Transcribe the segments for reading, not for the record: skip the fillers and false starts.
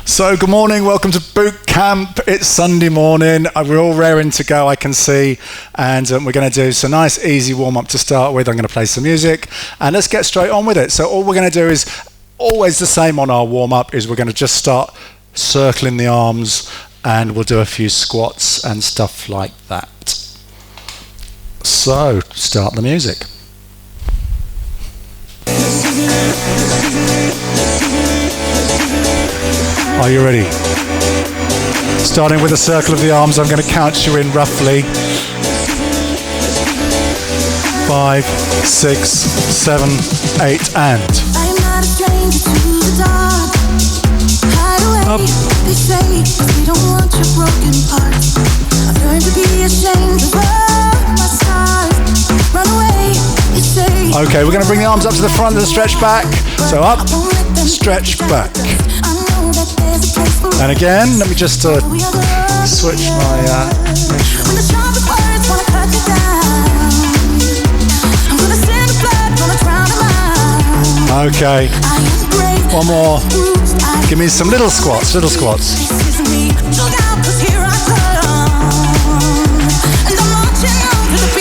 So good morning, welcome to boot camp. It's Sunday morning, we're all raring to go I can see, and we're going to do some nice easy warm-up to start with. I'm going to play some music and let's get straight on with it. So all we're going to do is always the same on our warm-up, is we're going to just start circling the arms and we'll do a few squats and stuff like that. So start the music. Are you ready? Starting with a circle of the arms, I'm going to count you in roughly 5, 6, 7, 8, and up. They say we don't want your broken parts. I've learned to be ashamed of my scars. Run away, they say. Okay, we're going to bring the arms up to the front and stretch back. So up, stretch back. And again, let me just switch my... Okay, one more. Give me some little squats,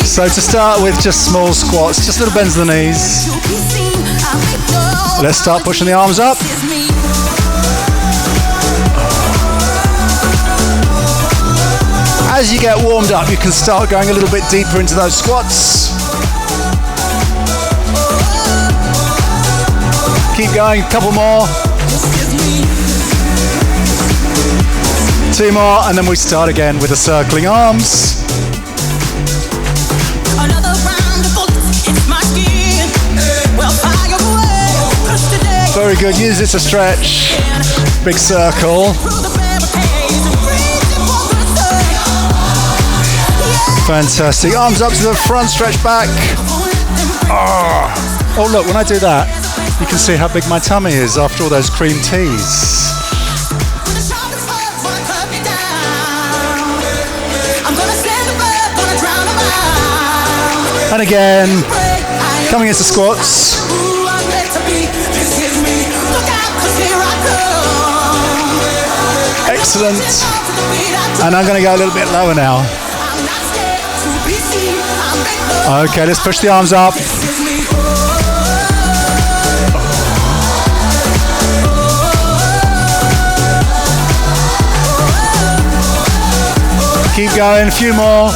So to start with, just small squats, just little bends of the knees. Let's start pushing the arms up. As you get warmed up, you can start going a little bit deeper into those squats. Keep going, a couple more. 2 more, and then we start again with the circling arms. Very good, use it to stretch. Big circle. Fantastic. Arms up to the front, stretch back. Oh, look, when I do that, you can see how big my tummy is after all those cream teas. And again, coming into squats. Excellent. And I'm going to go a little bit lower now. Okay, let's push the arms up. Keep going, a few more.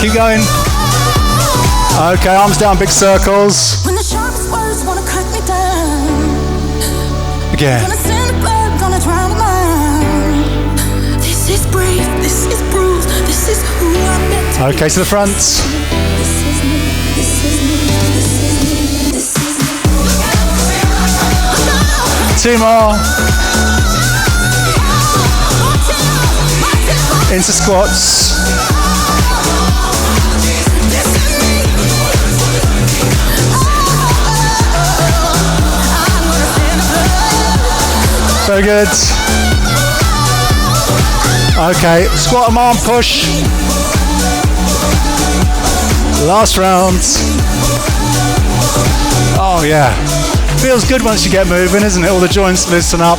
Keep going. Okay, arms down, big circles. Again. Okay, to the front. Two more. Into squats. Very good. Okay, squat and arm push. Last round. Oh yeah. Feels good once you get moving, isn't it? All the joints loosen up.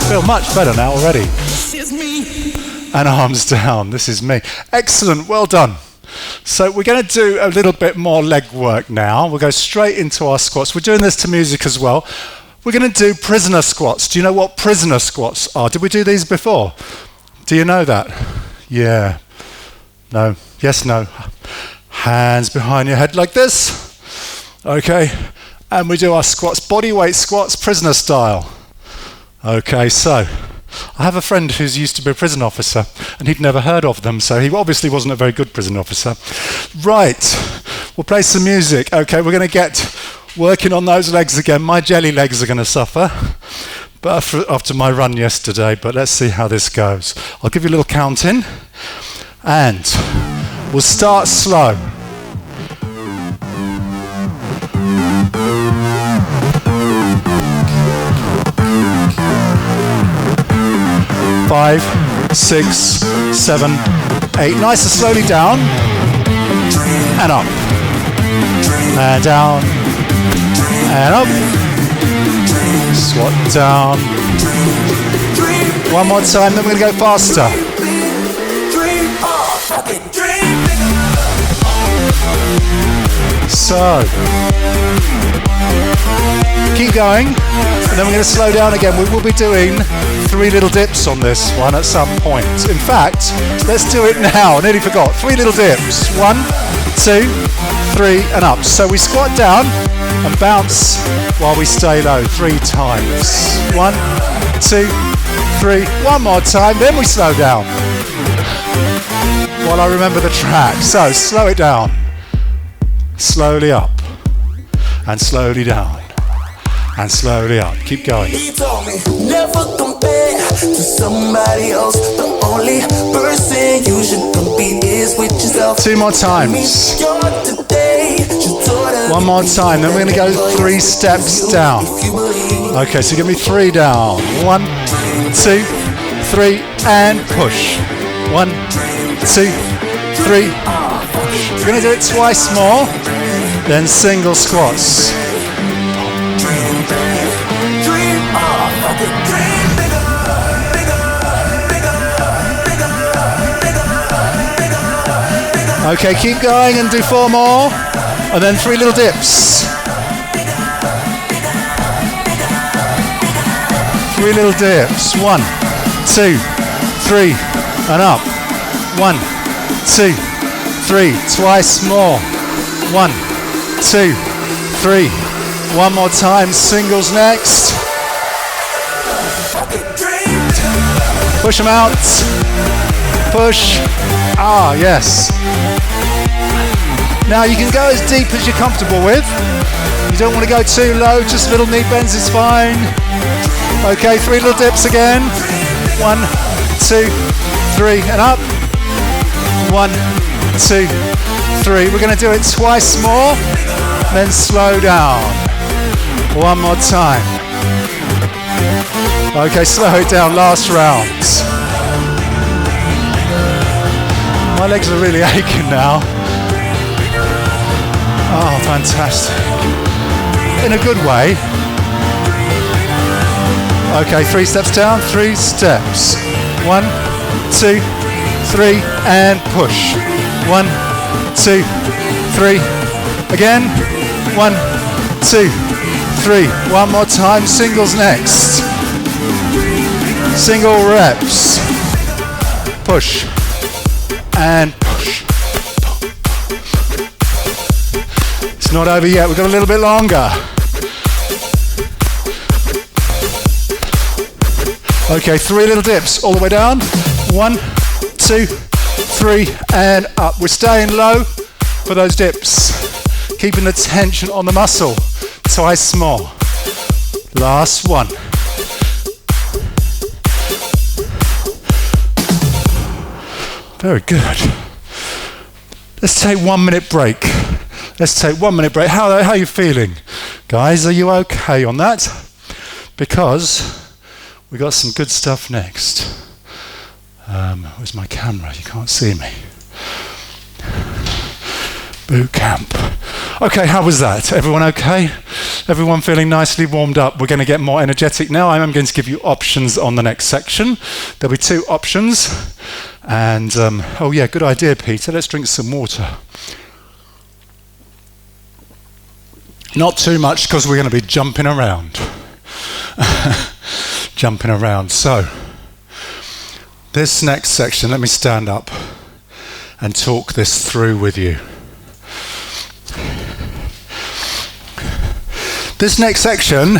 Feel much better now already. And arms down. This is me. Excellent. Well done. So we're going to do a little bit more leg work now. We'll go straight into our squats. We're doing this to music as well. We're going to do prisoner squats. Do you know what prisoner squats are? Did we do these before? Do you know that? Yeah. No. Yes, no. Hands behind your head like this. Okay. And we do our squats, body weight squats, prisoner style. Okay, so I have a friend who's used to be a prison officer and he'd never heard of them, so he obviously wasn't a very good prison officer. Right, we'll play some music. Okay, we're going to get working on those legs again. My jelly legs are going to suffer but after my run yesterday, but let's see how this goes. I'll give you a little count in and we'll start slow. 5, 6, 7, 8. Nice and slowly down. And up. And down. And up. Squat down. One more time, then we're going to go faster. So, keep going, and then we're going to slow down again. We will be doing 3 little dips on this one at some point. In fact, let's do it now. I nearly forgot. 3 little dips. 1, 2, 3, and up. So we squat down and bounce while we stay low 3 times. 1, 2, 3. One more time, then we slow down. While I remember the track. So slow it down. Slowly up. And slowly down. And slowly up. Keep going. He told me never compare to somebody else. The only person you should compete is with yourself. 2 more times. One more time. Then we're going to go 3 steps down. Okay, so give me 3 down. 1, 2, 3, and push. 1, 2, 3. Push. We're going to do it twice more. Then single squats. Okay, keep going and do 4 more. And then 3 little dips. 3 little dips. 1, 2, 3, and up. 1, 2, 3. Twice more. 1, 2, 3. One more time. Singles next. Push them out. Push. Ah, yes. Now you can go as deep as you're comfortable with. You don't want to go too low, just little knee bends is fine. Okay, 3 little dips again. 1, 2, 3, and up. 1, 2, 3. We're going to do it twice more, then slow down. One more time. Okay, slow it down, last round. My legs are really aching now. Oh, fantastic. In a good way. Okay, 3 steps down, 3 steps. 1, 2, 3, and push. 1, 2, 3. Again. 1, 2, 3. One more time, singles next. Single reps. Push. And push. It's not over yet, we've got a little bit longer. Okay, 3 little dips all the way down. 1, 2, 3, and up. We're staying low for those dips. Keeping the tension on the muscle. Twice more. Last one. Very good. Let's take 1 minute break. Let's take 1 minute break. How are you feeling? Guys, are you okay on that? Because we got some good stuff next. Where's my camera? You can't see me. Boot camp. Okay, how was that? Everyone okay? Everyone feeling nicely warmed up? We're going to get more energetic now. I'm going to give you options on the next section. There'll be 2 options. And, oh yeah, good idea, Peter. Let's drink some water. Not too much, because we're going to be jumping around. Jumping around. So, this next section, let me stand up and talk this through with you. This next section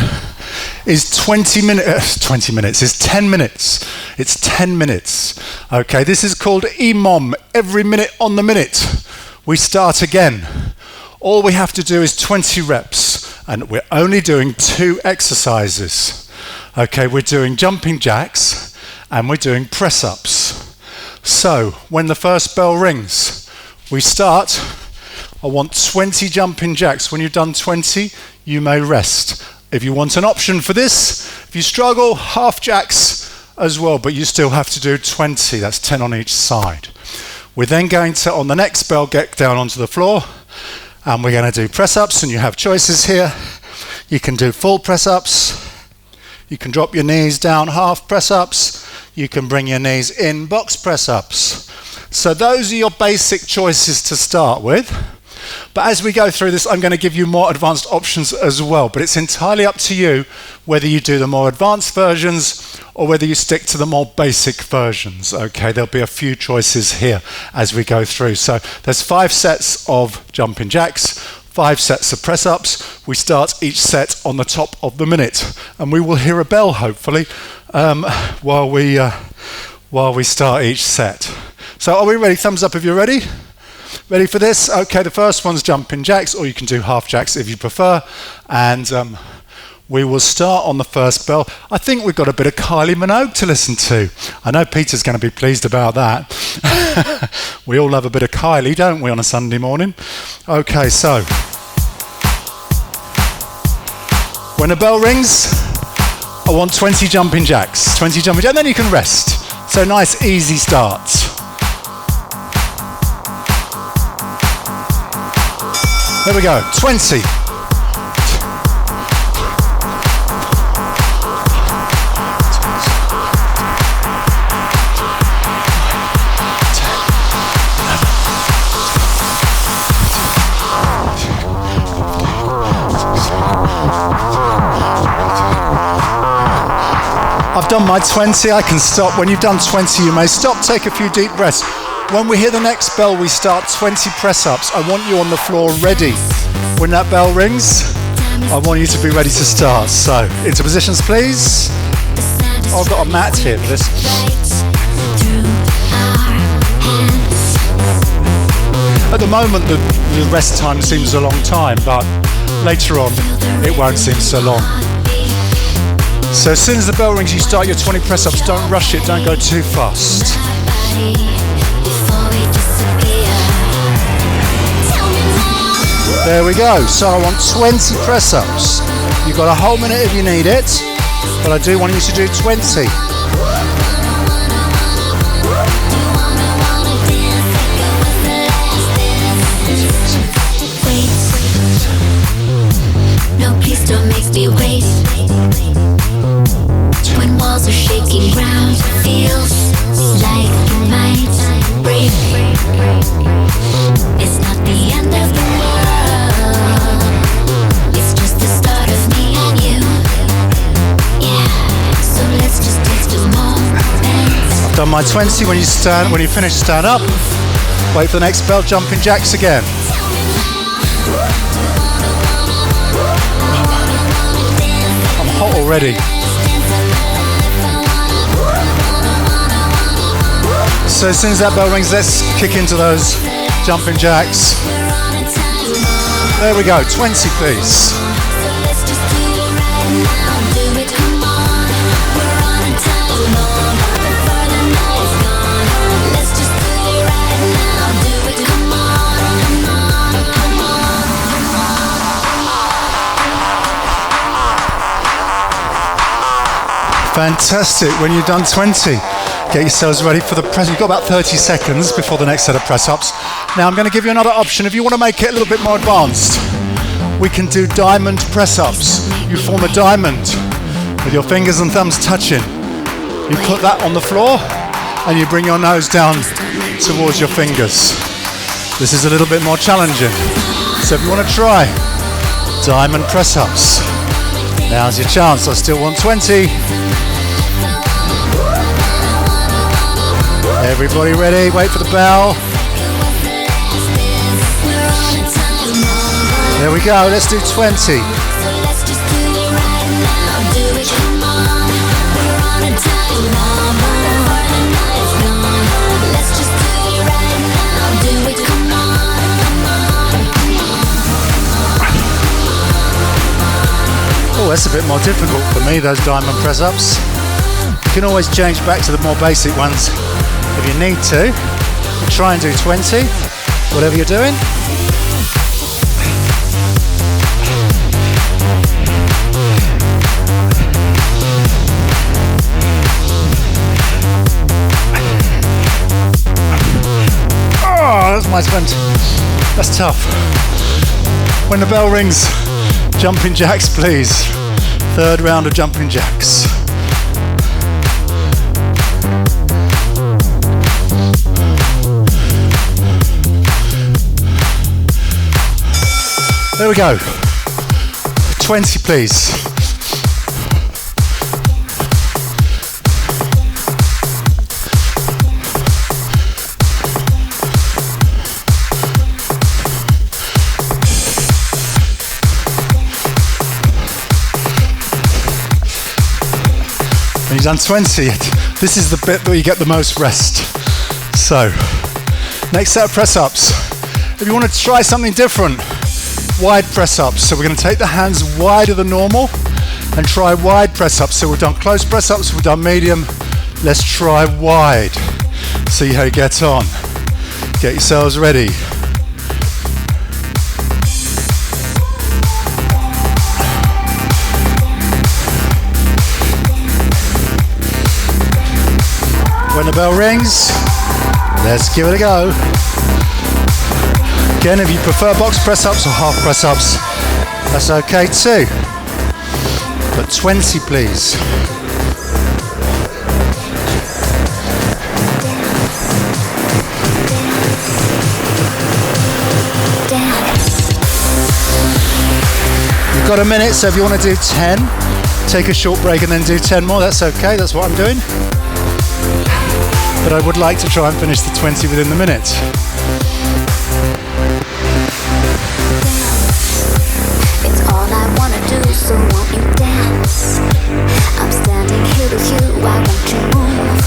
is 20 minutes, it's 10 minutes. It's 10 minutes. Okay, this is called EMOM, every minute on the minute. We start again. All we have to do is 20 reps, and we're only doing 2 exercises. Okay, we're doing jumping jacks, and we're doing press-ups. So, when the first bell rings, we start. I want 20 jumping jacks. When you've done 20, you may rest. If you want an option for this, if you struggle, half jacks as well, but you still have to do 20. That's 10 on each side. We're then going to, on the next bell, get down onto the floor, and we're going to do press-ups, and you have choices here. You can do full press-ups. You can drop your knees down, half press-ups. You can bring your knees in, box press-ups. So those are your basic choices to start with. But as we go through this, I'm going to give you more advanced options as well. But it's entirely up to you whether you do the more advanced versions or whether you stick to the more basic versions. Okay, there'll be a few choices here as we go through. So there's 5 sets of jumping jacks, 5 sets of press-ups. We start each set on the top of the minute, and we will hear a bell hopefully while we start each set. So are we ready? Thumbs up if you're ready. Ready for this? Okay, the first one's jumping jacks, or you can do half jacks if you prefer. And we will start on the first bell. I think we've got a bit of Kylie Minogue to listen to. I know Peter's going to be pleased about that. We all love a bit of Kylie, don't we, on a Sunday morning? Okay, so when a bell rings, I want 20 jumping jacks. 20 jumping jacks, and then you can rest. So nice, easy start. There we go, 20. I've done my 20, I can stop. When you've done 20, you may stop, take a few deep breaths. When we hear the next bell, we start 20 press-ups. I want you on the floor ready. When that bell rings, I want you to be ready to start. So, into positions, please. Oh, I've got a mat here for this. At the moment, the rest time seems a long time, but later on, it won't seem so long. So as soon as the bell rings, you start your 20 press-ups. Don't rush it, don't go too fast. There we go. So I want 20 press-ups. You've got a whole minute if you need it, but I do want you to do 20. No, please don't make me wait. When walls are shaking, ground feels like you might break. It's not the end of the world. It's just the start of me and you. Yeah, so let's just take the moment. I've done my 20. When you finish, stand up. Wait for the next bell, jumping jacks again. I'm hot already. So as soon as that bell rings, let's kick into those jumping jacks. There we go, 20 please. Fantastic. When you've done 20, get yourselves ready for the press. You've got about 30 seconds before the next set of press-ups. Now I'm going to give you another option. If you want to make it a little bit more advanced, we can do diamond press-ups. You form a diamond with your fingers and thumbs touching. You put that on the floor and you bring your nose down towards your fingers. This is a little bit more challenging. So if you want to try diamond press-ups, now's your chance. I still want 20. Everybody ready? Wait for the bell. There we go. Let's do 20. Oh, that's a bit more difficult for me, those diamond press-ups. You can always change back to the more basic ones if you need to. Try and do 20, whatever you're doing. nice one. That's tough. When the bell rings, jumping jacks, please. Third round of jumping jacks. There we go. 20, please. When you've done 20, this is the bit where you get the most rest. So, next set of press-ups. If you want to try something different, wide press-ups. So we're going to take the hands wider than normal and try wide press-ups. So we've done close press-ups, we've done medium. Let's try wide. See how you get on. Get yourselves ready. When the bell rings, let's give it a go. Again, if you prefer box press-ups or half press-ups, that's okay too. But 20, please. You've got a minute, so if you want to do 10, take a short break and then do 10 more, that's okay, that's what I'm doing. But I would like to try and finish the 20 within the minute. It's all I wanna do, so won't you dance? I'm standing here with you, why won't you move?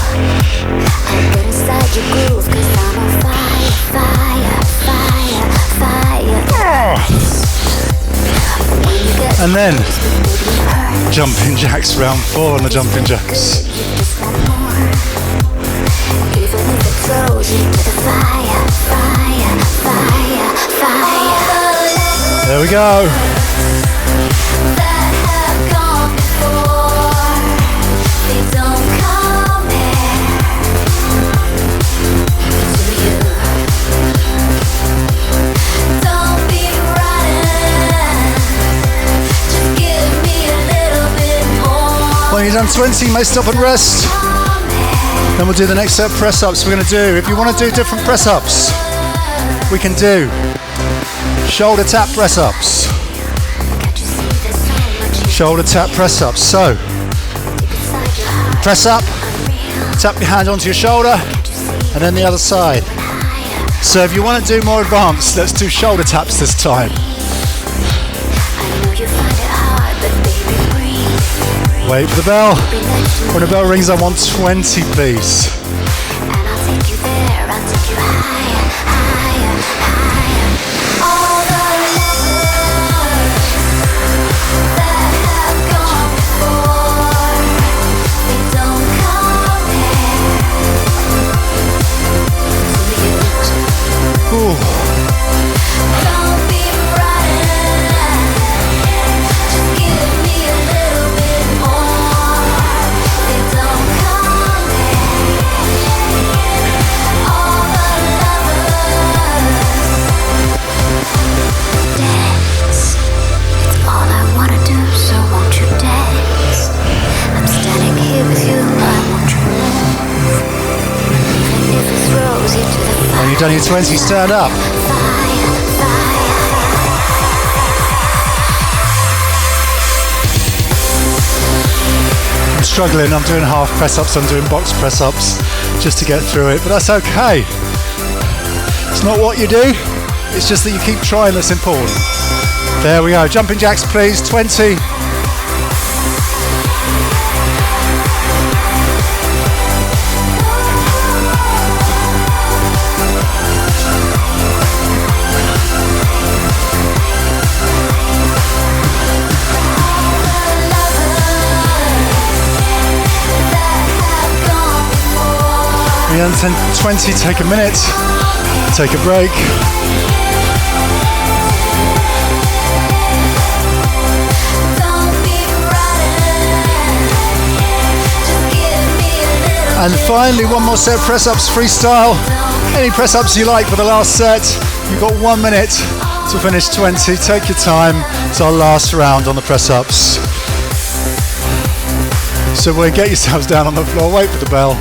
I'll get inside your groove, 'cause I'm on fire, fire, fire, fire. When you get And then, jumping jacks, round 4 on the jumping jacks. throws you to the fire, fire, fire, fire. There we go. That have gone before, they don't come to you. Don't be running, just give me a little bit more. When you've done 20, you may stop and rest. Then we'll do the next set of press-ups we're going to do. If you want to do different press-ups, we can do shoulder tap press-ups. Shoulder tap press-ups. So, press up, tap your hand onto your shoulder, and then the other side. So if you want to do more advanced, let's do shoulder taps this time. Wait for the bell. When the bell rings, I want 20, please. And I'll take you there, I'll take you higher, higher, higher. All the lovers that have gone before, they don't compare to you. Ooh. Don't be running, just give me a little bit more. They don't compare. All the lovers dance. It's all I wanna do, so won't you dance? I'm standing here with you, I want you move. Even if it throws you to the fire. When you've done your 20, stand up. I'm struggling, I'm doing half press-ups, I'm doing box press-ups just to get through it, but that's okay. It's not what you do, it's just that you keep trying that's important. There we go, jumping jacks please, 20. We done 20, take a minute, take a break. Don't be running, just give me a little And finally, one more set of press-ups, freestyle. Any press-ups you like for the last set. You've got 1 minute to finish 20. Take your time. It's our last round on the press-ups. So get yourselves down on the floor, wait for the bell.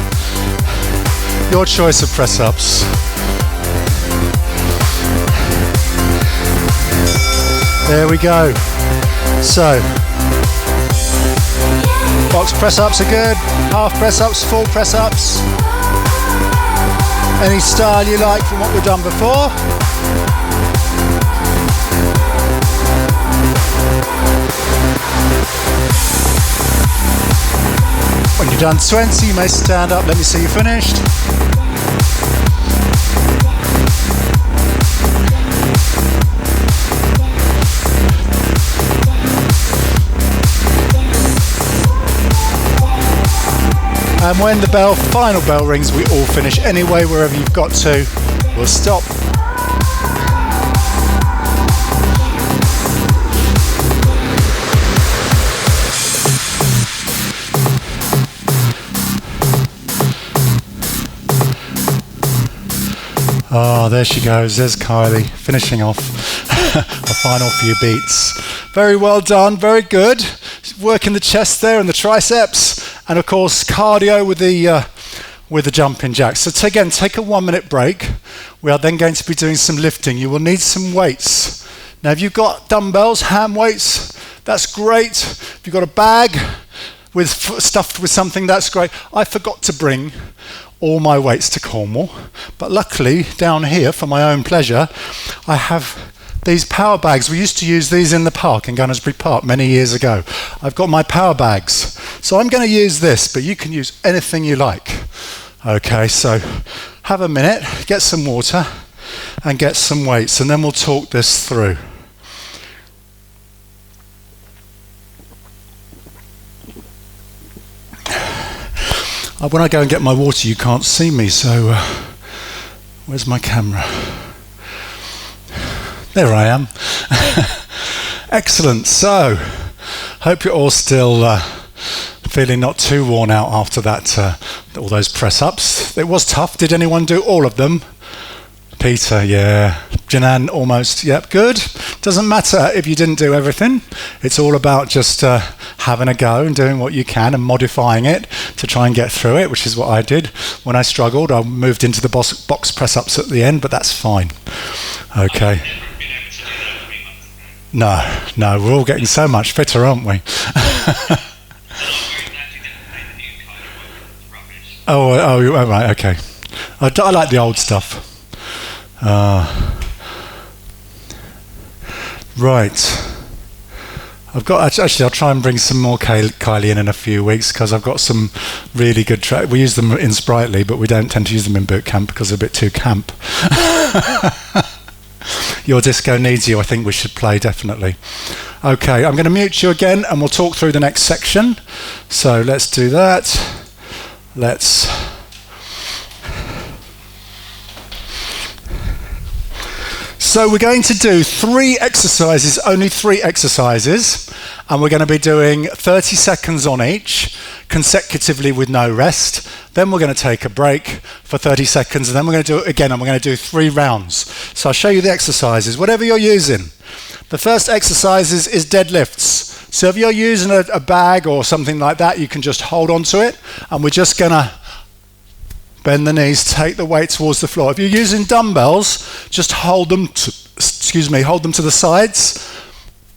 Your choice of press-ups. There we go. So, box press-ups are good, half press-ups, full press-ups. Any style you like from what we've done before. When you've done 20, you may stand up, let me see you finished. And when the final bell rings, we all finish anyway, wherever you've got to. We'll stop. Oh, there she goes. There's Kylie finishing off the final few beats. Very well done. Very good. Working the chest there and the triceps. And of course, cardio with the jumping jacks. So again, take a 1 minute break. We are then going to be doing some lifting. You will need some weights. Now, if you've got dumbbells, hand weights, that's great. If you've got a bag stuffed with something, that's great. I forgot to bring all my weights to Cornwall, but luckily down here, for my own pleasure, I have these power bags. We used to use these in the park in Gunnersbury Park many years ago. I've got my power bags. So I'm going to use this, but you can use anything you like. Okay, so have a minute, get some water and get some weights, and then we'll talk this through. When I go and get my water, you can't see me, so where's my camera? There I am. Excellent. So, hope you're all still feeling not too worn out after that, all those press-ups. It was tough. Did anyone do all of them? Peter, yeah. Janan, almost. Yep, good. Doesn't matter if you didn't do everything. It's all about just having a go and doing what you can and modifying it to try and get through it, which is what I did. When I struggled, I moved into the box press-ups at the end, but that's fine. Okay. No, we're all getting so much fitter, aren't we? Oh, right, okay. I like the old stuff. Right. I'll try and bring some more Kylie in a few weeks, because I've got some really good tracks. We use them in Sprightly, but we don't tend to use them in boot camp because they're a bit too camp. Your Disco Needs You, I think we should play, definitely. Okay, I'm going to mute you again and we'll talk through the next section. So let's do that. So we're going to do 3 exercises, only 3 exercises, and we're going to be doing 30 seconds on each, consecutively with no rest. Then we're going to take a break for 30 seconds, and then we're going to do it again, and we're going to do 3 rounds. So I'll show you the exercises, whatever you're using. The first exercise is deadlifts. So if you're using a bag or something like that, you can just hold on to it, and we're just going to bend the knees, take the weight towards the floor. If you're using dumbbells, just hold them to the sides,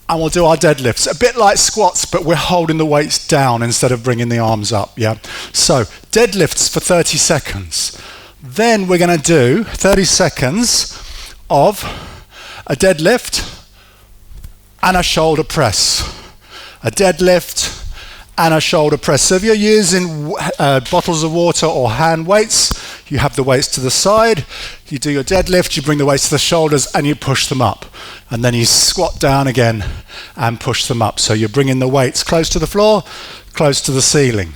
and we'll do our deadlifts. A bit like squats, but we're holding the weights down instead of bringing the arms up, yeah? So, deadlifts for 30 seconds. Then we're going to do 30 seconds of a deadlift and a shoulder press. A deadlift and a shoulder press. So if you're using bottles of water or hand weights, you have the weights to the side, you do your deadlift, you bring the weights to the shoulders and you push them up. And then you squat down again and push them up. So you're bringing the weights close to the floor, close to the ceiling.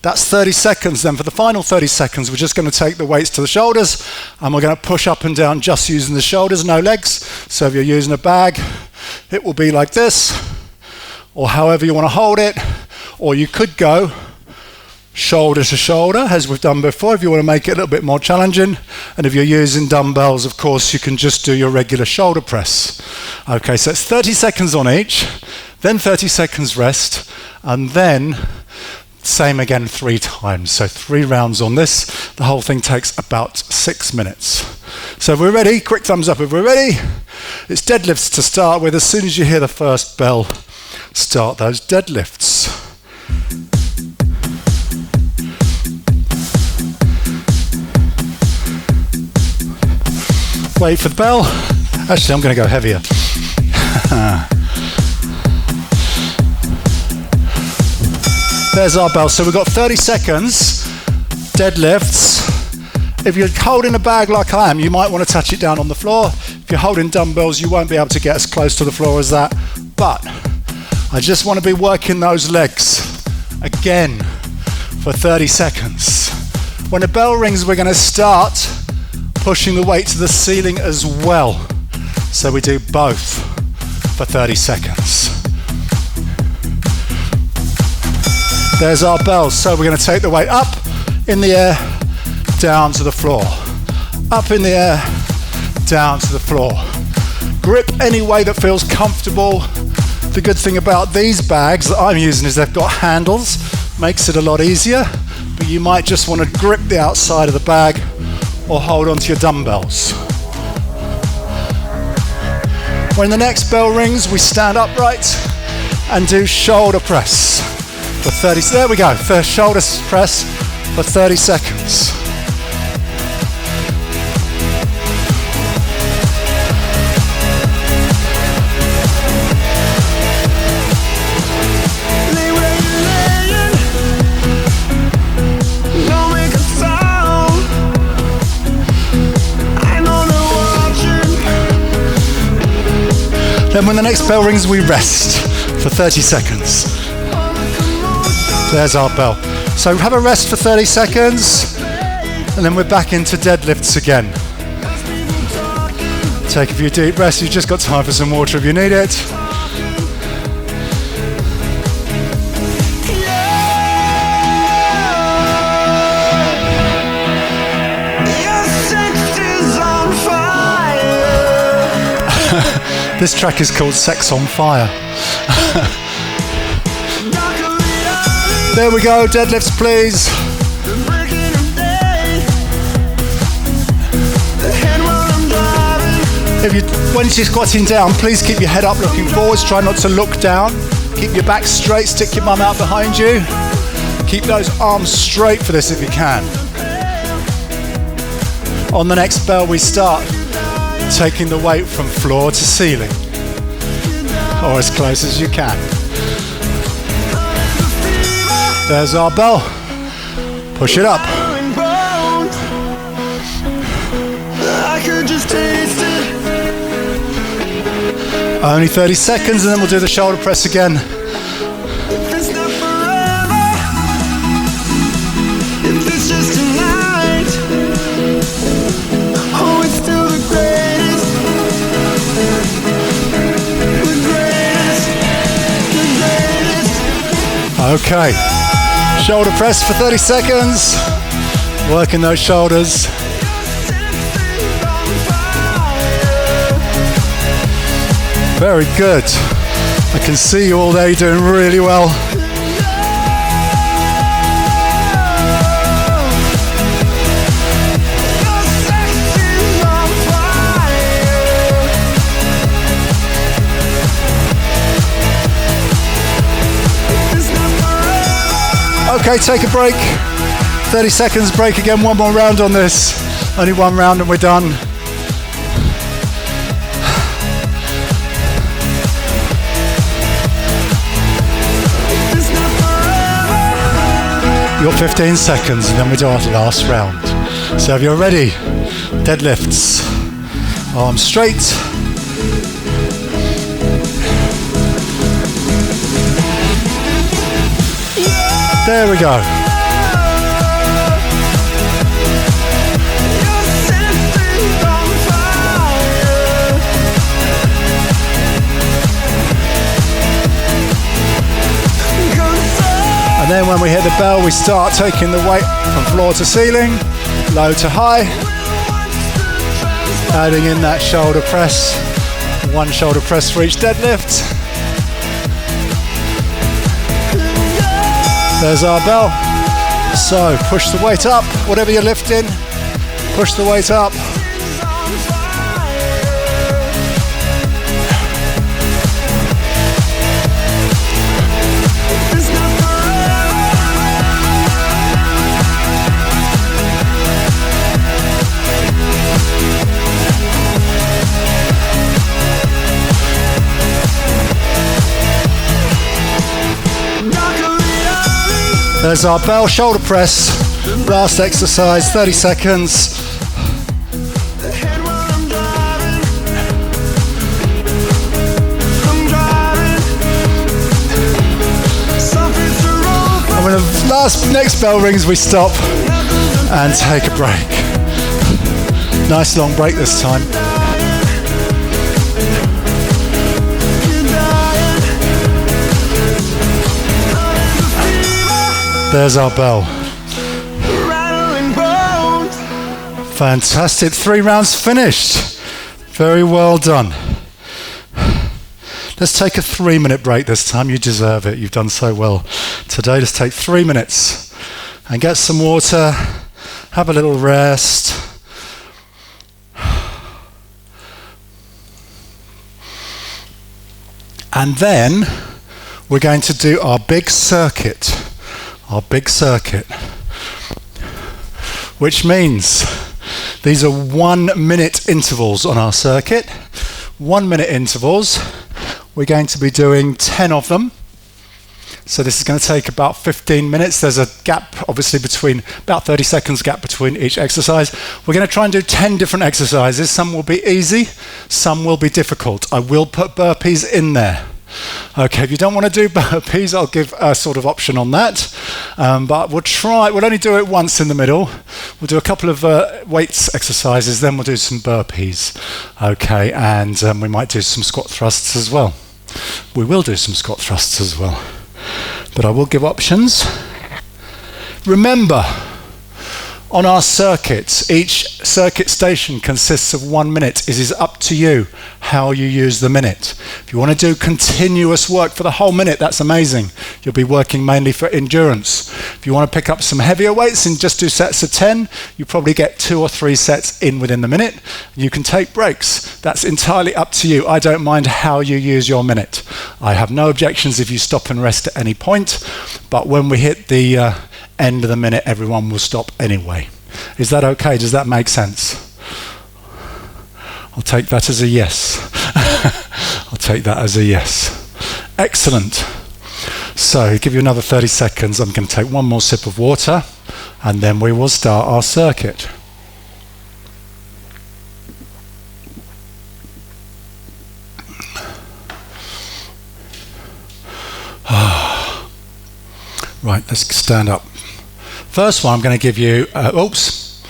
That's 30 seconds. Then for the final 30 seconds, we're just going to take the weights to the shoulders and we're going to push up and down just using the shoulders, no legs. So if you're using a bag, it will be like this, or however you want to hold it. Or you could go shoulder to shoulder, as we've done before, if you want to make it a little bit more challenging. And if you're using dumbbells, of course, you can just do your regular shoulder press. Okay, so it's 30 seconds on each, then 30 seconds rest, and then same again 3 times. So 3 rounds on this. The whole thing takes about 6 minutes. So if we're ready, quick thumbs up if we're ready. It's deadlifts to start with. As soon as you hear the first bell, start those deadlifts. Wait for the bell. Actually, I'm going to go heavier. There's our bell. So we've got 30 seconds, deadlifts. If you're holding a bag like I am, you might want to touch it down on the floor. If you're holding dumbbells, you won't be able to get as close to the floor as that. But I just want to be working those legs again for 30 seconds. When the bell rings, we're going to start pushing the weight to the ceiling as well. So we do both for 30 seconds. There's our bell. So we're going to take the weight up in the air, down to the floor. Up in the air, down to the floor. Grip any way that feels comfortable. The good thing about these bags that I'm using is they've got handles. Makes it a lot easier. But you might just want to grip the outside of the bag or hold onto your dumbbells. When the next bell rings, we stand upright and do shoulder press for 30. So there we go. First shoulder press for 30 seconds. Then when the next bell rings, we rest for 30 seconds. There's our bell. So have a rest for 30 seconds, and then we're back into deadlifts again. Take a few deep breaths. You've just got time for some water if you need it. This track is called Sex on Fire. There we go, deadlifts please. When you're squatting down, please keep your head up looking forwards, try not to look down. Keep your back straight, stick your bum out behind you. Keep those arms straight for this if you can. On the next bell we start taking the weight from floor to ceiling, or as close as you can. There's our bell. Push it up. Only 30 seconds and then we'll do the shoulder press again. Okay, shoulder press for 30 seconds, working those shoulders. Very good. I can see you all there, you're doing really well. Okay, take a break. 30 seconds break again, one more round on this. Only one round and we're done. You've got 15 seconds and then we do our last round. So if you're ready, deadlifts. Arms straight. There we go. And then when we hit the bell, we start taking the weight from floor to ceiling, low to high, adding in that shoulder press, one shoulder press for each deadlift. There's our bell. So push the weight up, whatever you're lifting, push the weight up. There's our bell shoulder press, last exercise, 30 seconds. And when the next bell rings, we stop and take a break. Nice long break this time. There's our bell. Fantastic. 3 rounds finished. Very well done. Let's take a 3-minute break this time. You deserve it. You've done so well today. Let's take 3 minutes and get some water. Have a little rest. And then we're going to do our big circuit. Which means these are 1-minute intervals on our circuit. 1-minute intervals. We're going to be doing 10 of them. So this is going to take about 15 minutes. There's a gap, obviously, between about 30 seconds gap between each exercise. We're going to try and do 10 different exercises. Some will be easy, some will be difficult. I will put burpees in there. Okay, if you don't want to do burpees, I'll give a sort of option on that. But we'll only do it once in the middle. We'll do a couple of weights exercises, then we'll do some burpees. Okay, and we might do some squat thrusts as well. We will do some squat thrusts as well. But I will give options. Remember, on our circuits, each circuit station consists of 1 minute. It is up to you how you use the minute. If you want to do continuous work for the whole minute, that's amazing. You'll be working mainly for endurance. If you want to pick up some heavier weights and just do sets of 10, you probably get 2 or 3 sets in within the minute. You can take breaks. That's entirely up to you. I don't mind how you use your minute. I have no objections if you stop and rest at any point, but when we hit the end of the minute, everyone will stop anyway. Is that okay? Does that make sense? I'll take that as a yes. I'll take that as a yes. Excellent. So, give you another 30 seconds. I'm going to take one more sip of water and then we will start our circuit. Right, let's stand up. First one, I'm going to give you, oops,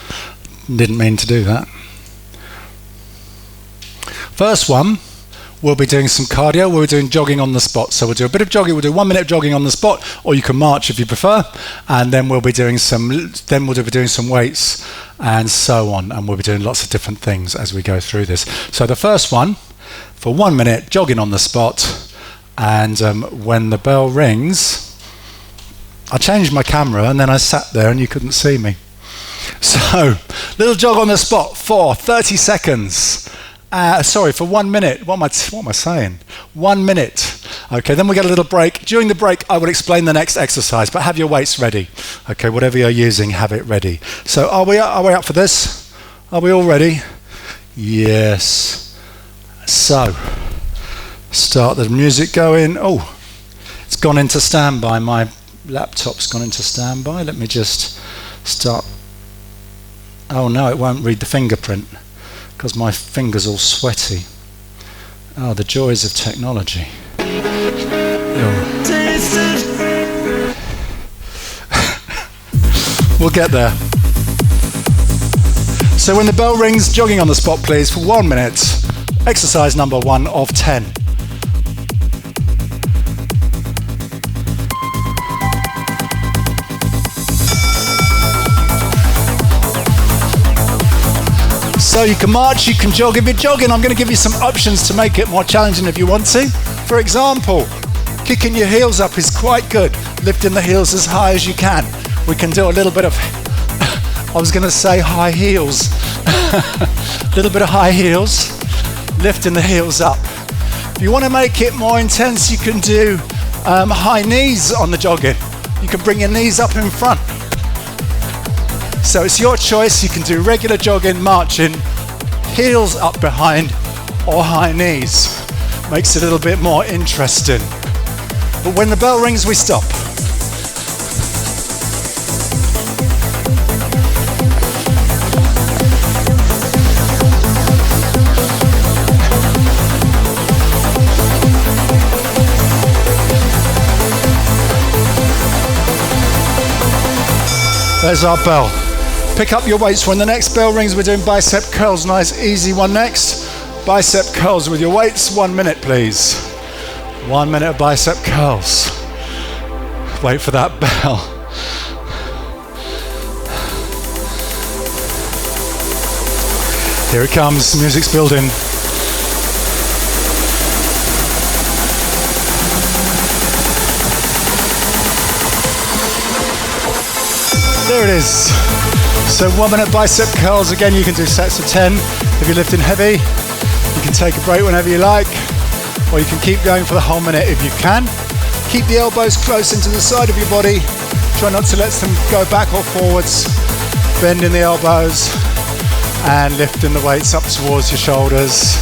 didn't mean to do that. First one, we'll be doing some cardio. We'll be doing jogging on the spot. So we'll do a bit of jogging. We'll do 1 minute jogging on the spot, or you can march if you prefer. And then we'll be doing some weights and so on. And we'll be doing lots of different things as we go through this. So the first one, for 1 minute, jogging on the spot. And when the bell rings, I changed my camera and then I sat there and you couldn't see me. So, little jog on the spot for 30 seconds. For 1 minute. What am I saying? 1 minute. Okay, then we get a little break. During the break, I will explain the next exercise, but have your weights ready. Okay, whatever you're using, have it ready. So, are we up for this? Are we all ready? Yes. So, start the music going. Oh, it's gone into standby. My laptop's gone into standby. Let me just start. Oh no, it won't read the fingerprint because my finger's all sweaty. Oh, the joys of technology. We'll get there. So when the bell rings, jogging on the spot please for 1 minute. Exercise number 1 of 10. So you can march, you can jog. If you're jogging, I'm going to give you some options to make it more challenging if you want to. For example, kicking your heels up is quite good. Lifting the heels as high as you can. We can do a little bit of, I was going to say high heels. A little bit of high heels, lifting the heels up. If you want to make it more intense, you can do high knees on the jogging. You can bring your knees up in front. So it's your choice. You can do regular jogging, marching, heels up behind, or high knees. Makes it a little bit more interesting. But when the bell rings, we stop. There's our bell. Pick up your weights. When the next bell rings, we're doing bicep curls. Nice, easy one next. Bicep curls with your weights. 1 minute, please. 1 minute of bicep curls. Wait for that bell. Here it comes. Music's building. There it is. So 1 minute bicep curls. Again, you can do sets of 10. If you're lifting heavy, you can take a break whenever you like, or you can keep going for the whole minute if you can. Keep the elbows close into the side of your body. Try not to let them go back or forwards. Bending the elbows and lifting the weights up towards your shoulders.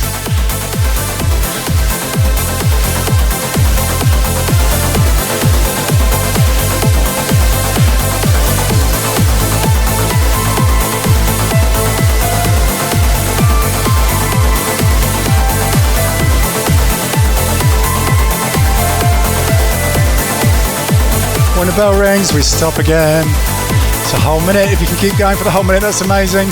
When the bell rings, we stop again. It's a whole minute. If you can keep going for the whole minute, that's amazing.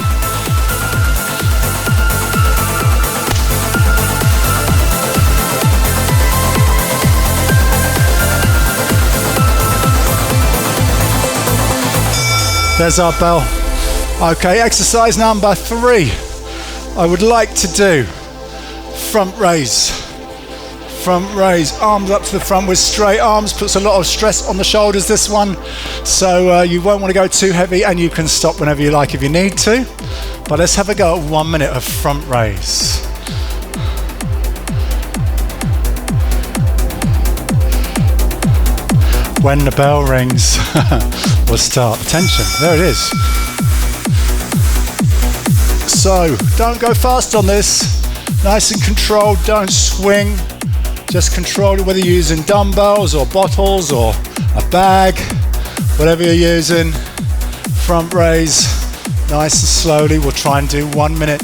There's our bell. Okay, exercise number 3. I would like to do front raise. Front raise, arms up to the front with straight arms, puts a lot of stress on the shoulders, this one. So you won't want to go too heavy, and you can stop whenever you like if you need to. But let's have a go at 1 minute of front raise. When the bell rings, we'll start. Attention, there it is. So don't go fast on this. Nice and controlled, don't swing. Just control it, whether you're using dumbbells or bottles or a bag, whatever you're using. Front raise, nice and slowly. We'll try and do 1 minute.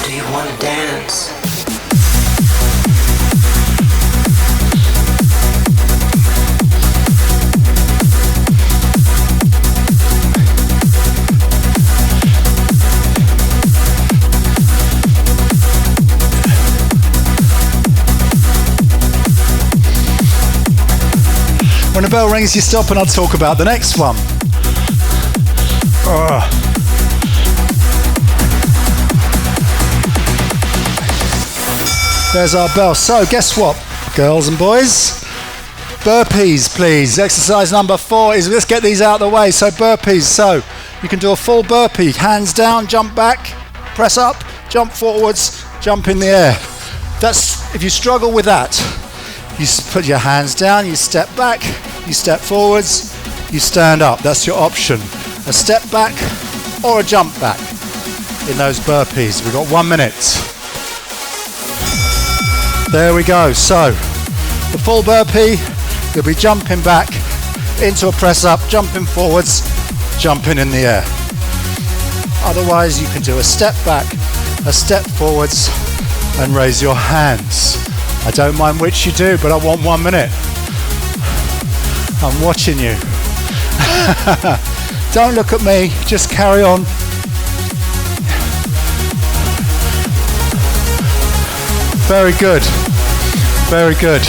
Do you want to dance? When the bell rings, you stop and I'll talk about the next one. There's our bell. So guess what, girls and boys? Burpees, please. Exercise number 4 is, let's get these out of the way. So burpees. So you can do a full burpee. Hands down, jump back, press up, jump forwards, jump in the air. That's, if you struggle with that, you put your hands down, you step back, you step forwards, you stand up. That's your option. A step back or a jump back in those burpees. We've got 1 minute. There we go. So the full burpee, you'll be jumping back into a press up, jumping forwards, jumping in the air. Otherwise, you can do a step back, a step forwards, and raise your hands. I don't mind which you do, but I want 1 minute. I'm watching you. Don't look at me, just carry on. Very good. Very good.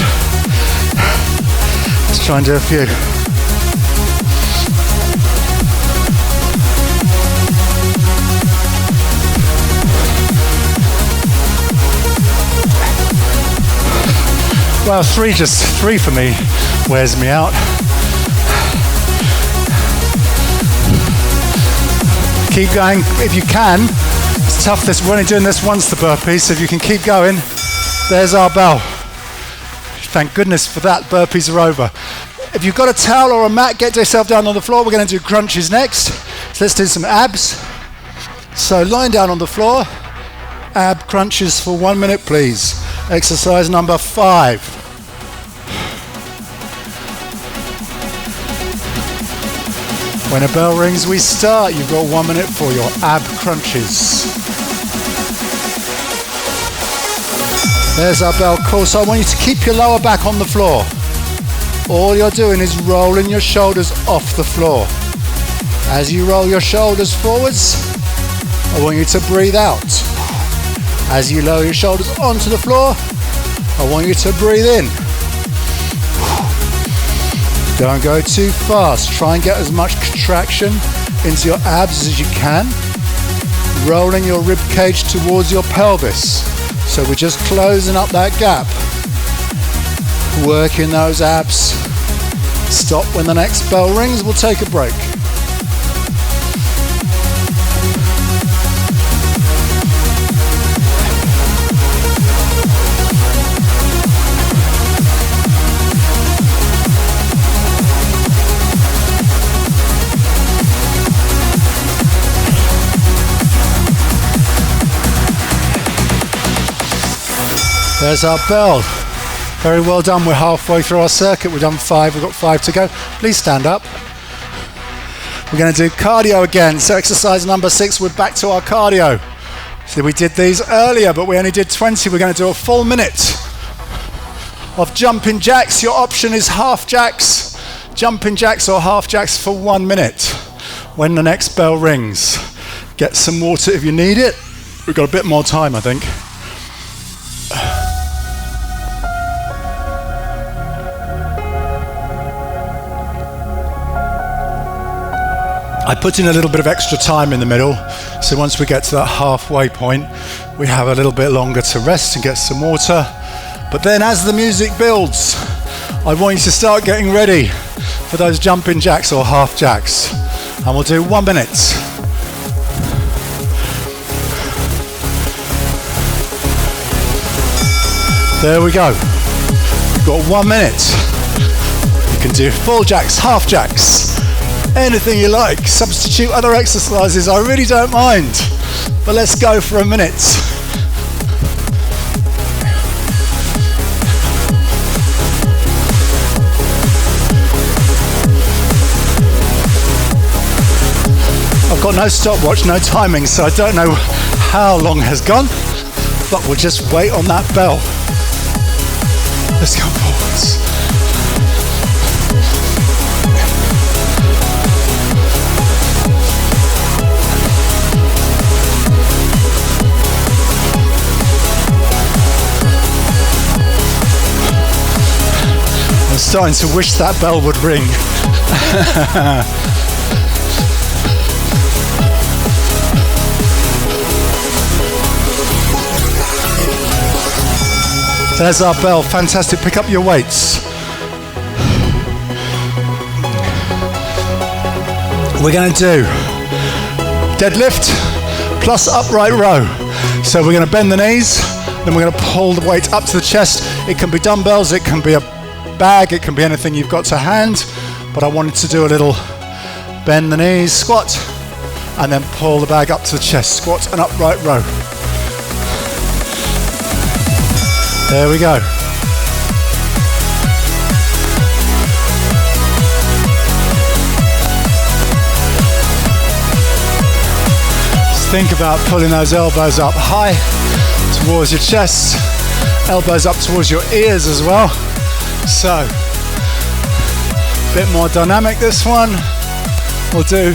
try and do a few. Well, three for me wears me out. Keep going if you can. It's tough, we're only doing this once, the burpees, so if you can keep going. There's our bell. Thank goodness for that, burpees are over. If you've got a towel or a mat, get yourself down on the floor. We're going to do crunches next. So let's do some abs. So lying down on the floor, ab crunches for 1 minute, please. Exercise number 5. When a bell rings, we start. You've got 1 minute for your ab crunches. There's our bell. Cool. So I want you to keep your lower back on the floor. All you're doing is rolling your shoulders off the floor. As you roll your shoulders forwards, I want you to breathe out. As you lower your shoulders onto the floor, I want you to breathe in. Don't go too fast. Try and get as much contraction into your abs as you can. Rolling your rib cage towards your pelvis. So we're just closing up that gap. Working those abs. Stop when the next bell rings. We'll take a break. There's our bell. Very well done. We're halfway through our circuit. We've done 5. We've got 5 to go. Please stand up. We're going to do cardio again. So exercise number 6, we're back to our cardio. So we did these earlier, but we only did 20. We're going to do a full minute of jumping jacks. Your option is half jacks, jumping jacks or half jacks for 1 minute. When the next bell rings, get some water if you need it. We've got a bit more time, I think. I put in a little bit of extra time in the middle, so once we get to that halfway point, we have a little bit longer to rest and get some water. But then as the music builds, I want you to start getting ready for those jumping jacks or half jacks. And we'll do 1 minute. There we go. You've got 1 minute. You can do full jacks, half jacks. Anything you like, substitute other exercises, I really don't mind. But let's go for a minute. I've got no stopwatch, no timing, so I don't know how long has gone, but we'll just wait on that bell. Let's go forwards. I'm starting to wish that bell would ring. There's our bell. Fantastic. Pick up your weights. We're going to do deadlift plus upright row. So we're going to bend the knees, then we're going to pull the weight up to the chest. It can be dumbbells, it can be a bag, it can be anything you've got to hand, but I wanted to do a little bend the knees, squat, and then pull the bag up to the chest, squat and upright row. There we go. Just think about pulling those elbows up high towards your chest, elbows up towards your ears as well. So, a bit more dynamic this one. We'll do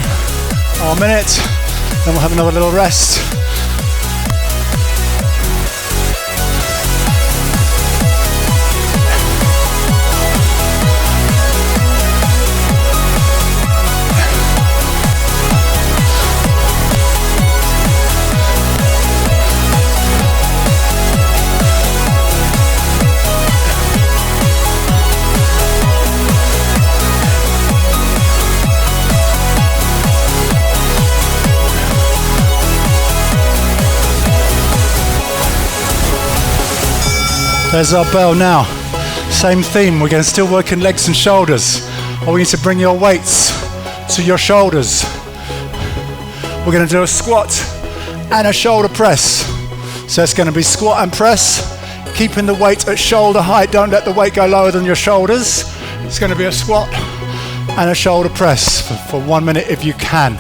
our minute, then we'll have another little rest. There's our bell now. Same theme, we're going to still work in legs and shoulders. Or we need to bring your weights to your shoulders. We're going to do a squat and a shoulder press. So it's going to be squat and press, keeping the weight at shoulder height. Don't let the weight go lower than your shoulders. It's going to be a squat and a shoulder press for 1 minute if you can.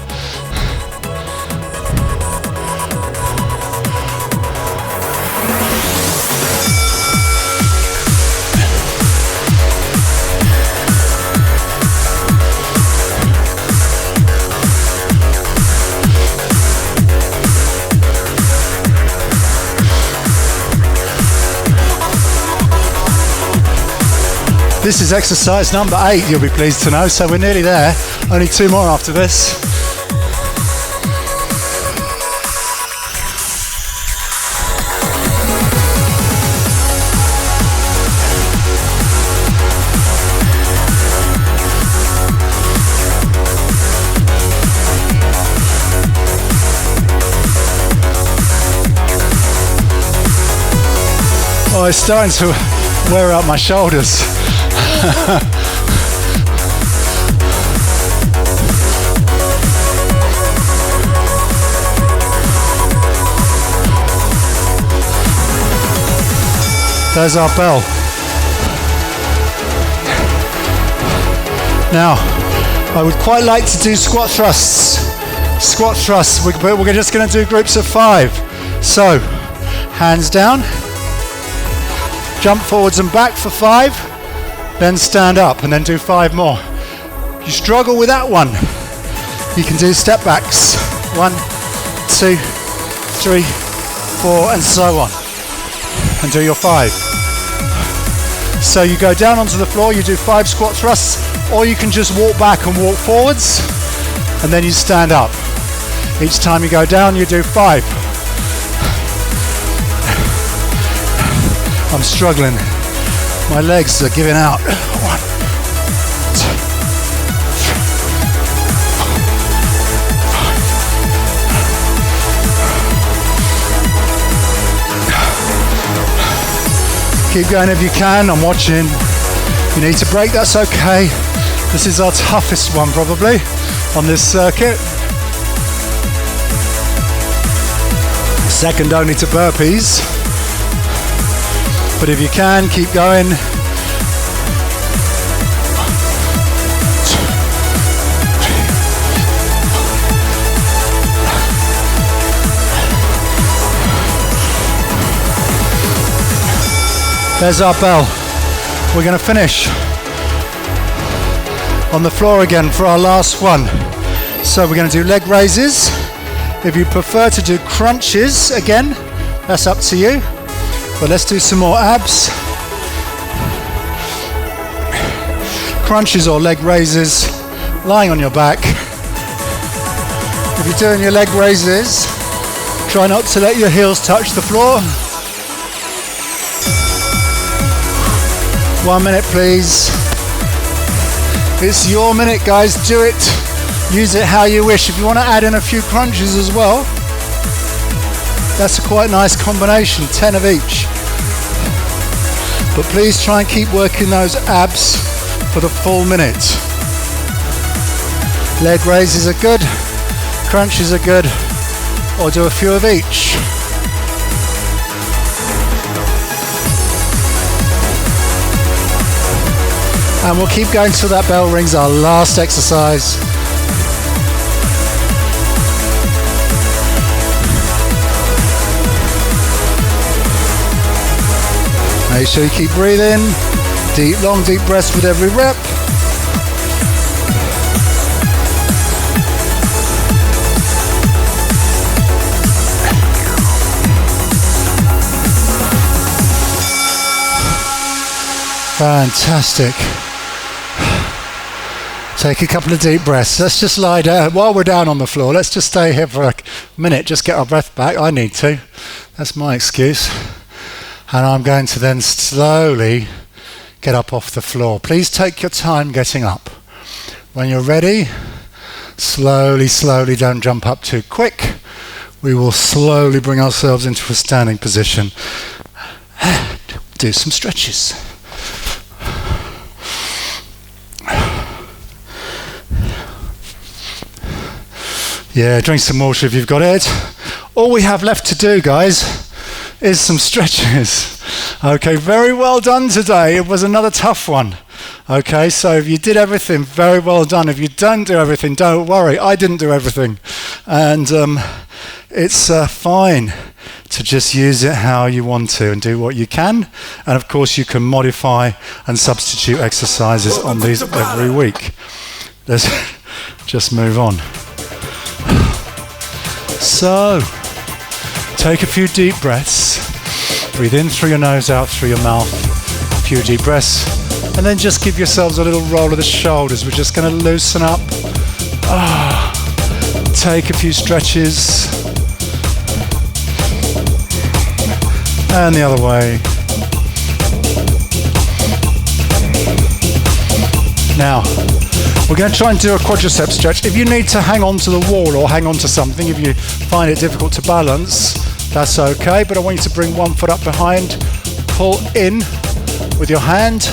This is exercise number 8, you'll be pleased to know, so we're nearly there. Only 2 more after this. Oh, it's starting to wear out my shoulders. There's our bell. Now, I would quite like to do squat thrusts. Squat thrusts, but we're just going to do groups of 5. So, hands down, jump forwards and back for 5. Then stand up and then do 5 more. If you struggle with that one, you can do step backs. 1, 2, 3, 4, and so on. And do your 5. So you go down onto the floor, you do 5 squat thrusts, or you can just walk back and walk forwards, and then you stand up. Each time you go down, you do 5. I'm struggling. My legs are giving out. 1, 2, 3, 4. Keep going if you can. I'm watching. You need to break, that's okay. This is our toughest one probably on this circuit. Second only to burpees. But if you can, keep going. There's our bell. We're going to finish on the floor again for our last one. So we're going to do leg raises. If you prefer to do crunches again, that's up to you. But let's do some more abs. Crunches or leg raises, lying on your back. If you're doing your leg raises, try not to let your heels touch the floor. 1 minute, please. It's your minute, guys. Do it. Use it how you wish. If you want to add in a few crunches as well, that's a quite nice combination, 10 of each. But please try and keep working those abs for the full minute. Leg raises are good, crunches are good, or do a few of each. And we'll keep going till that bell rings, our last exercise. Make sure you keep breathing. Deep, long, deep breaths with every rep. Fantastic. Take a couple of deep breaths. Let's just lie down. While we're down on the floor, let's just stay here for a minute, just get our breath back. I need to. That's my excuse. And I'm going to then slowly get up off the floor. Please take your time getting up. When you're ready, slowly, slowly, don't jump up too quick. We will slowly bring ourselves into a standing position. And do some stretches. Yeah, drink some water if you've got it. All we have left to do, guys, is some stretches. Okay, very well done today. It was another tough one. Okay, so if you did everything, very well done. If you don't do everything, don't worry. I didn't do everything. And it's fine to just use it how you want to and do what you can. And of course, you can modify and substitute exercises on these every week. Let's just move on. So, take a few deep breaths. Breathe in through your nose, out through your mouth. A few deep breaths. And then just give yourselves a little roll of the shoulders. We're just going to loosen up. Take a few stretches. And the other way. Now, we're going to try and do a quadricep stretch. If you need to hang on to the wall or hang on to something, if you find it difficult to balance, that's okay. But I want you to bring one foot up behind, pull in with your hand,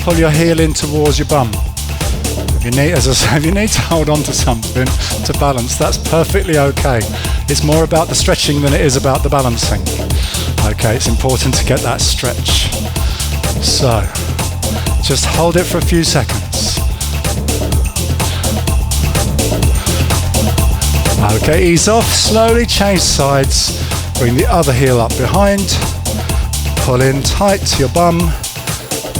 pull your heel in towards your bum. If you need, as I say, if you need to hold on to something to balance, that's perfectly okay. It's more about the stretching than it is about the balancing. Okay, it's important to get that stretch. So, just hold it for a few seconds. Okay, ease off, slowly change sides. Bring the other heel up behind. Pull in tight to your bum.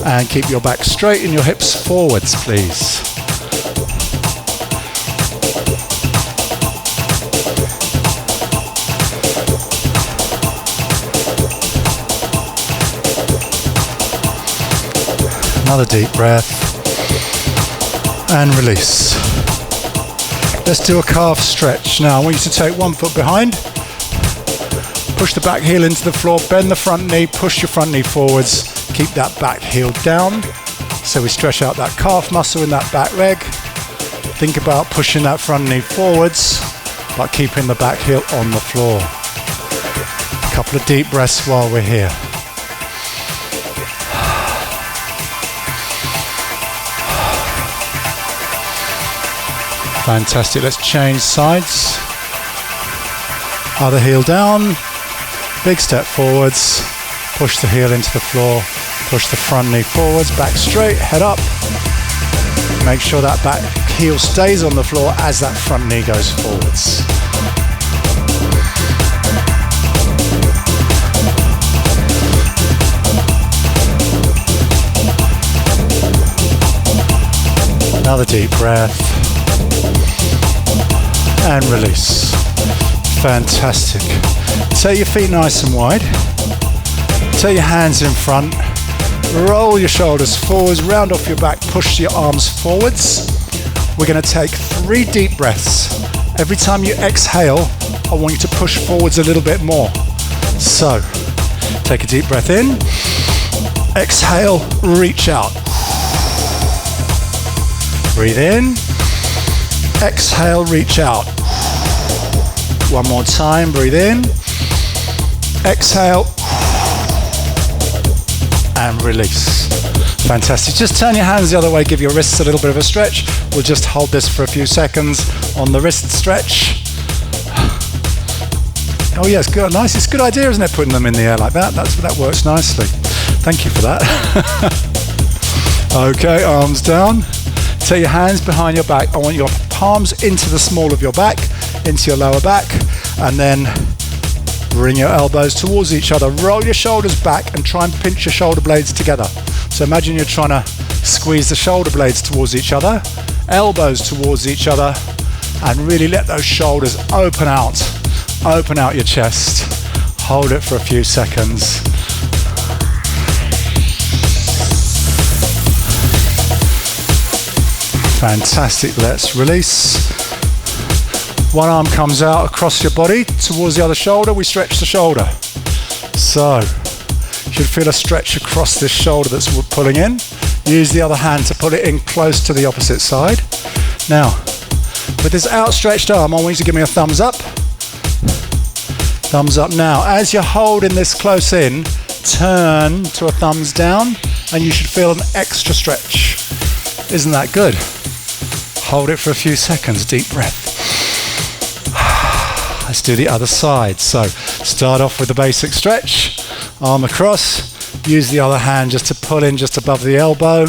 And keep your back straight and your hips forwards, please. Another deep breath. And release. Let's do a calf stretch. Now I want you to take one foot behind, push the back heel into the floor, bend the front knee, push your front knee forwards, keep that back heel down. So we stretch out that calf muscle in that back leg. Think about pushing that front knee forwards, but keeping the back heel on the floor. A couple of deep breaths while we're here. Fantastic, let's change sides. Other heel down, big step forwards, push the heel into the floor, push the front knee forwards, back straight, head up. Make sure that back heel stays on the floor as that front knee goes forwards. Another deep breath. And release. Fantastic. Take your feet nice and wide. Take your hands in front. Roll your shoulders forwards, round off your back, push your arms forwards. We're going to take 3 deep breaths. Every time you exhale, I want you to push forwards a little bit more. So, take a deep breath in. Exhale, reach out. Breathe in. Exhale, reach out. One more time, breathe in. Exhale. And release. Fantastic. Just turn your hands the other way, give your wrists a little bit of a stretch. We'll just hold this for a few seconds on the wrist stretch. Oh yeah, it's good. Nice. It's a good idea, isn't it, putting them in the air like that? That works nicely. Thank you for that. Okay, arms down. Take your hands behind your back. I want your palms into the small of your back, into your lower back, and then bring your elbows towards each other. Roll your shoulders back and try and pinch your shoulder blades together. So imagine you're trying to squeeze the shoulder blades towards each other, elbows towards each other, and really let those shoulders open out your chest. Hold it for a few seconds. Fantastic, let's release. One arm comes out across your body towards the other shoulder, we stretch the shoulder. So, you should feel a stretch across this shoulder that's pulling in. Use the other hand to pull it in close to the opposite side. Now, with this outstretched arm, I want you to give me a thumbs up. Thumbs up now. As you're holding this close in, turn to a thumbs down, and you should feel an extra stretch. Isn't that good? Hold it for a few seconds, deep breath. Let's do the other side. So start off with the basic stretch, arm across, use the other hand just to pull in just above the elbow,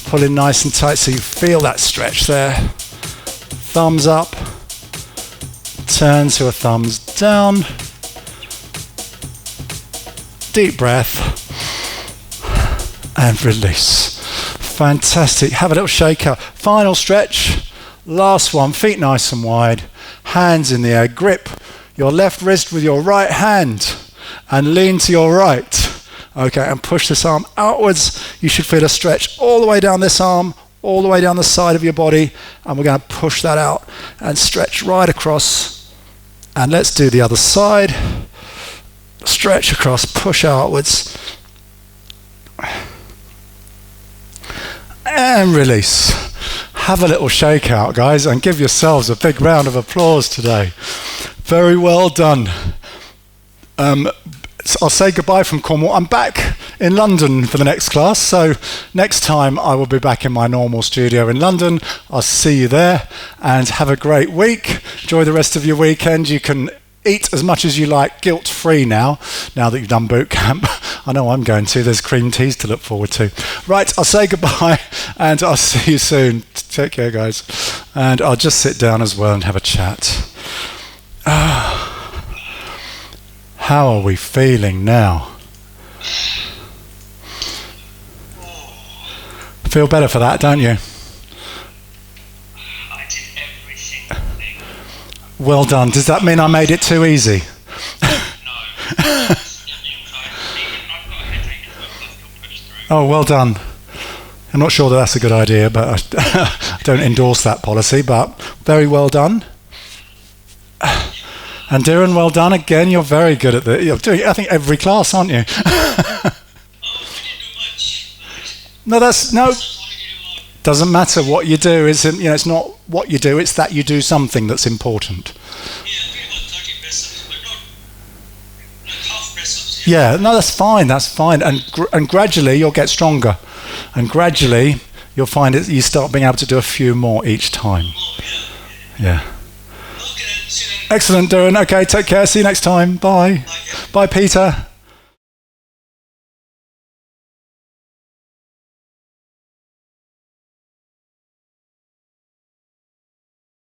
pull in nice and tight so you feel that stretch there. Thumbs up, turn to a thumbs down, deep breath, and release. Fantastic. Have a little shake out. Final stretch. Last one. Feet nice and wide. Hands in the air. Grip your left wrist with your right hand and lean to your right. Okay, and push this arm outwards. You should feel a stretch all the way down this arm, all the way down the side of your body. And we're going to push that out and stretch right across. And let's do the other side. Stretch across, push outwards. And release. Have a little shake out, guys, and give yourselves a big round of applause today. Very well done. I'll say goodbye from Cornwall. I'm back in London for the next class, so next time I will be back in my normal studio in London. I'll see you there, and have a great week. Enjoy the rest of your weekend. You can eat as much as you like, guilt-free now that you've done boot camp. I know I'm going to. There's cream teas to look forward to. Right, I'll say goodbye, and I'll see you soon. Take care, guys. And I'll just sit down as well and have a chat. How are we feeling now? Feel better for that, don't you? I did every single thing. Well done. Does that mean I made it too easy? No. I've got a headache as well, but I still pushed through. Oh, well done. I'm not sure that that's a good idea, but I don't endorse that policy, but very well done. And Darren, well done again. You're very good at you're doing, I think, every class, aren't you? No, doesn't matter what you do. It's not what you do. It's that you do something that's important. Yeah, no, that's fine. That's fine. And gradually you'll get stronger, and gradually you'll find it. You start being able to do a few more each time. Yeah. Excellent, Darren. Okay, take care. See you next time. Bye. Bye, Peter.